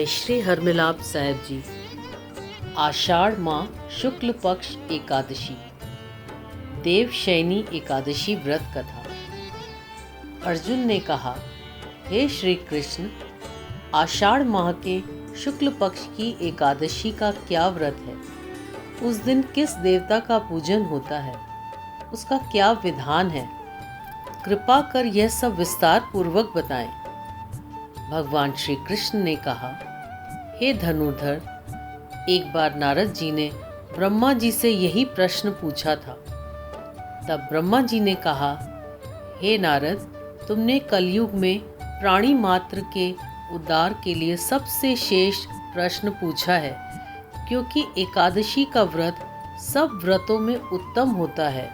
जय श्री हरमिलाप साहेब जी। आषाढ़ माह शुक्ल पक्ष एकादशी, देवशयनी एकादशी व्रत कथा। अर्जुन ने कहा, हे श्री कृष्ण, आषाढ़ माह के शुक्ल पक्ष की एकादशी का क्या व्रत है? उस दिन किस देवता का पूजन होता है? उसका क्या विधान है? कृपा कर यह सब विस्तार पूर्वक बताएं। भगवान श्री कृष्ण ने कहा, हे धनुर्धर, एक बार नारद जी ने ब्रह्मा जी से यही प्रश्न पूछा था। तब ब्रह्मा जी ने कहा, हे नारद, तुमने कलयुग में प्राणी मात्र के उद्धार के लिए सबसे श्रेष्ठ प्रश्न पूछा है, क्योंकि एकादशी का व्रत सब व्रतों में उत्तम होता है।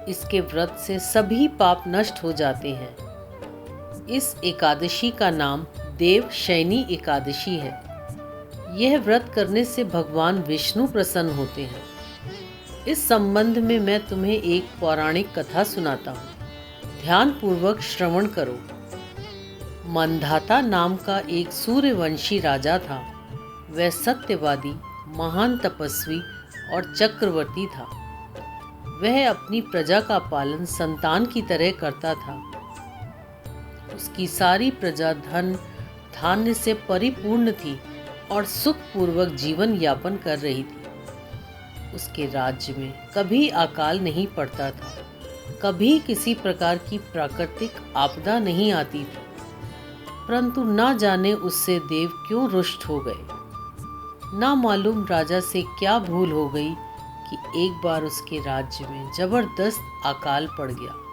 इसके व्रत से सभी पाप नष्ट हो जाते हैं। इस एकादशी का नाम देवशयनी एकादशी है। यह व्रत करने से भगवान विष्णु प्रसन्न होते हैं। इस संबंध में मैं तुम्हें एक पौराणिक कथा सुनाता हूँ। ध्यान पूर्वक श्रवण करो। मंधाता नाम का एक सूर्यवंशी राजा था। वह सत्यवादी, महान तपस्वी और चक्रवर्ती था। वह अपनी प्रजा का पालन संतान की तरह करता था। उसकी सारी प्रजा धन धान्य से परिपूर्ण थी और सुखपूर्वक जीवन यापन कर रही थी। उसके राज्य में कभी अकाल नहीं पड़ता था, कभी किसी प्रकार की प्राकृतिक आपदा नहीं आती थी। परंतु ना जाने उससे देव क्यों रुष्ट हो गए। ना मालूम राजा से क्या भूल हो गई कि एक बार उसके राज्य में जबरदस्त अकाल पड़ गया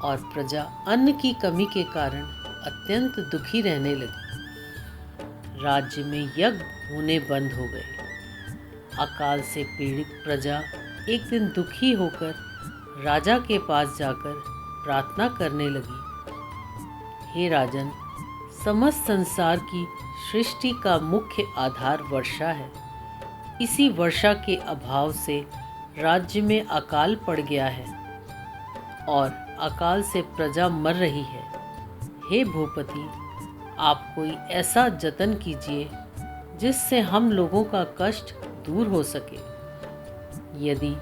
और प्रजा अन्न की कमी के कारण अत्यंत दुखी रहने लगी। राज्य में यज्ञ होने बंद हो गए। अकाल से पीड़ित प्रजा एक दिन दुखी होकर राजा के पास जाकर प्रार्थना करने लगी, हे राजन, समस्त संसार की सृष्टि का मुख्य आधार वर्षा है। इसी वर्षा के अभाव से राज्य में अकाल पड़ गया है और अकाल से प्रजा मर रही है। हे भूपति, आप कोई ऐसा जतन कीजिए जिससे हम लोगों का कष्ट दूर हो सके। यदि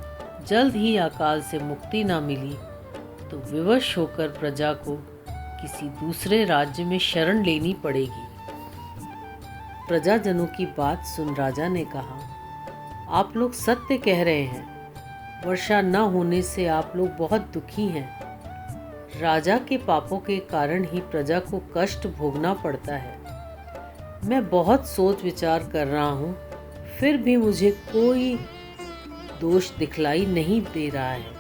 जल्द ही अकाल से मुक्ति ना मिली तो विवश होकर प्रजा को किसी दूसरे राज्य में शरण लेनी पड़ेगी। प्रजाजनों की बात सुन राजा ने कहा, आप लोग सत्य कह रहे हैं। वर्षा न होने से आप लोग बहुत दुखी हैं। राजा के पापों के कारण ही प्रजा को कष्ट भोगना पड़ता है। मैं बहुत सोच विचार कर रहा हूँ, फिर भी मुझे कोई दोष दिखलाई नहीं दे रहा है।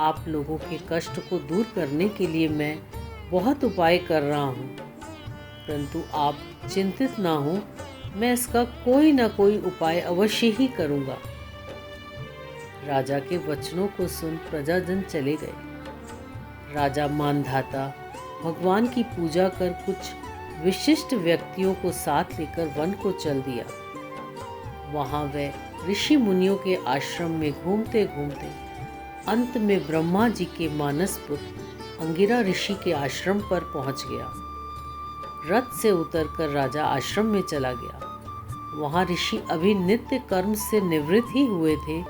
आप लोगों के कष्ट को दूर करने के लिए मैं बहुत उपाय कर रहा हूँ, परंतु आप चिंतित ना हो, मैं इसका कोई ना कोई उपाय अवश्य ही करूँगा। राजा के वचनों को सुन प्रजाजन चले गए। राजा मानधाता भगवान की पूजा कर कुछ विशिष्ट व्यक्तियों को साथ लेकर वन को चल दिया। वहाँ वह ऋषि मुनियों के आश्रम में घूमते घूमते अंत में ब्रह्मा जी के मानस पुत्र अंगिरा ऋषि के आश्रम पर पहुँच गया। रथ से उतरकर राजा आश्रम में चला गया। वहाँ ऋषि अभी नित्य कर्म से निवृत्त ही हुए थे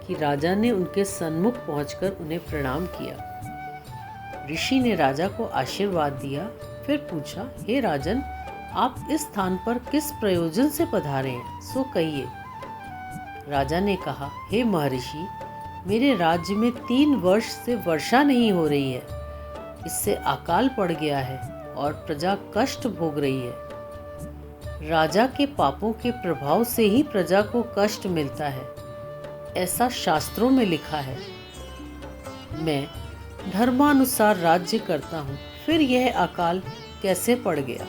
कि राजा ने उनके सन्मुख पहुंचकर उन्हें प्रणाम किया। ऋषि ने राजा को आशीर्वाद दिया, फिर पूछा, हे राजन, आप इस स्थान पर किस प्रयोजन से पधारे हैं, सो कहिए। राजा ने कहा, हे महर्षि, मेरे राज्य में 3 वर्ष से वर्षा नहीं हो रही है। इससे अकाल पड़ गया है और प्रजा कष्ट भोग रही है। राजा के पापों के प्रभाव से ही प्रजा को कष्ट मिलता है, ऐसा शास्त्रों में लिखा है। मैं धर्मानुसार राज्य करता हूँ, फिर यह अकाल कैसे पड़ गया,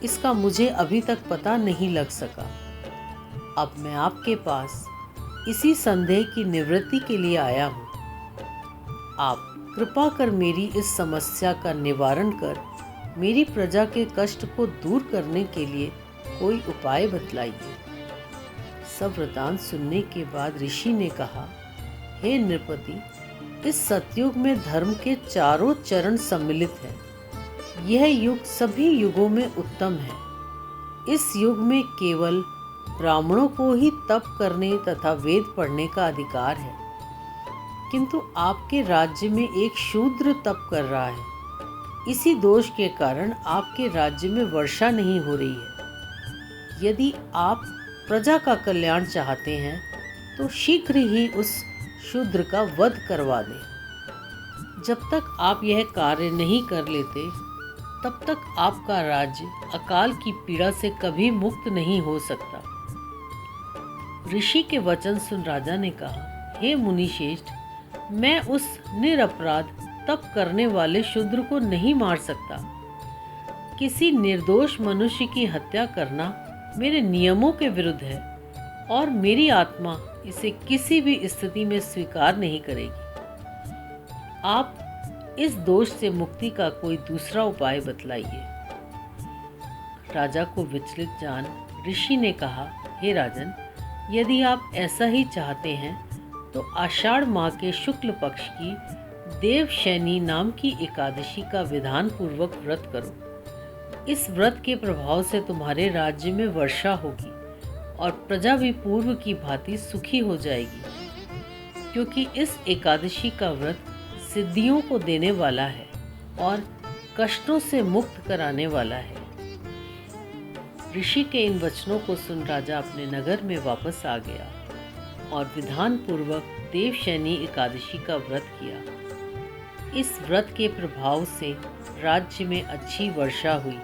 इसका मुझे अभी तक पता नहीं लग सका। अब मैं आपके पास इसी संदेह की निवृत्ति के लिए आया हूँ। आप कृपा कर मेरी इस समस्या का निवारण कर मेरी प्रजा के कष्ट को दूर करने के लिए कोई उपाय बतलाइए। सब वृतांत सुनने के बाद ऋषि ने कहा, हे नृपति, इस सतयुग में धर्म के चारों चरण सम्मिलित हैं। यह युग सभी युगों में उत्तम है। इस युग में केवल ब्राह्मणों को ही तप करने तथा वेद पढ़ने का अधिकार है, किंतु आपके राज्य में एक शूद्र तप कर रहा है। इसी दोष के कारण आपके राज्य में वर्षा नहीं हो रही है। यदि आप प्रजा का कल्याण चाहते हैं तो शीघ्र ही उस शूद्र का वध करवा दें। जब तक आप यह कार्य नहीं कर लेते तब तक आपका राज्य अकाल की पीड़ा से कभी मुक्त नहीं हो सकता। ऋषि के वचन सुन राजा ने कहा, हे मुनिश्रेष्ठ, मैं उस निरपराध तप करने वाले शूद्र को नहीं मार सकता। किसी निर्दोष मनुष्य की हत्या करना मेरे नियमों के विरुद्ध है और मेरी आत्मा इसे किसी भी स्थिति में स्वीकार नहीं करेगी। आप इस दोष से मुक्ति का कोई दूसरा उपाय बतलाइए। राजा को विचलित जान ऋषि ने कहा, हे राजन, यदि आप ऐसा ही चाहते हैं तो आषाढ़ माह के शुक्ल पक्ष की देवशैनी नाम की एकादशी का विधान पूर्वक व्रत करो। इस व्रत के प्रभाव से तुम्हारे राज्य में वर्षा होगी और प्रजा भी पूर्व की भांति सुखी हो जाएगी, क्योंकि इस एकादशी का व्रत सिद्धियों को देने वाला है और कष्टों से मुक्त कराने वाला है। ऋषि के इन वचनों को सुन राजा अपने नगर में वापस आ गया और विधान पूर्वक देवशैनी एकादशी का व्रत किया। इस व्रत के प्रभाव से राज्य में अच्छी वर्षा हुई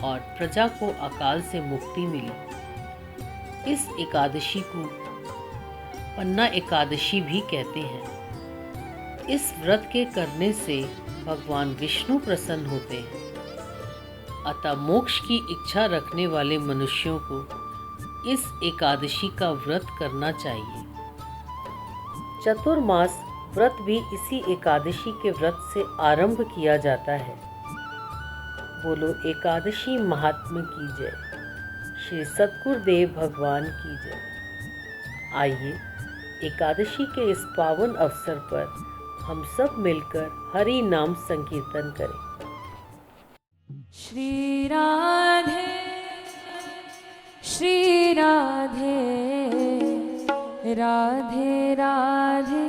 और प्रजा को अकाल से मुक्ति मिली। इस एकादशी को पन्ना एकादशी भी कहते हैं। इस व्रत के करने से भगवान विष्णु प्रसन्न होते हैं। अतः मोक्ष की इच्छा रखने वाले मनुष्यों को इस एकादशी का व्रत करना चाहिए। चतुर्मास व्रत भी इसी एकादशी के व्रत से आरंभ किया जाता है। बोलो एकादशी महात्मा की जय। श्री सद्गुरुदेव भगवान की जय। आइए एकादशी के इस पावन अवसर पर हम सब मिलकर हरि नाम संकीर्तन करें। श्री राधे श्री राधे राधे राधे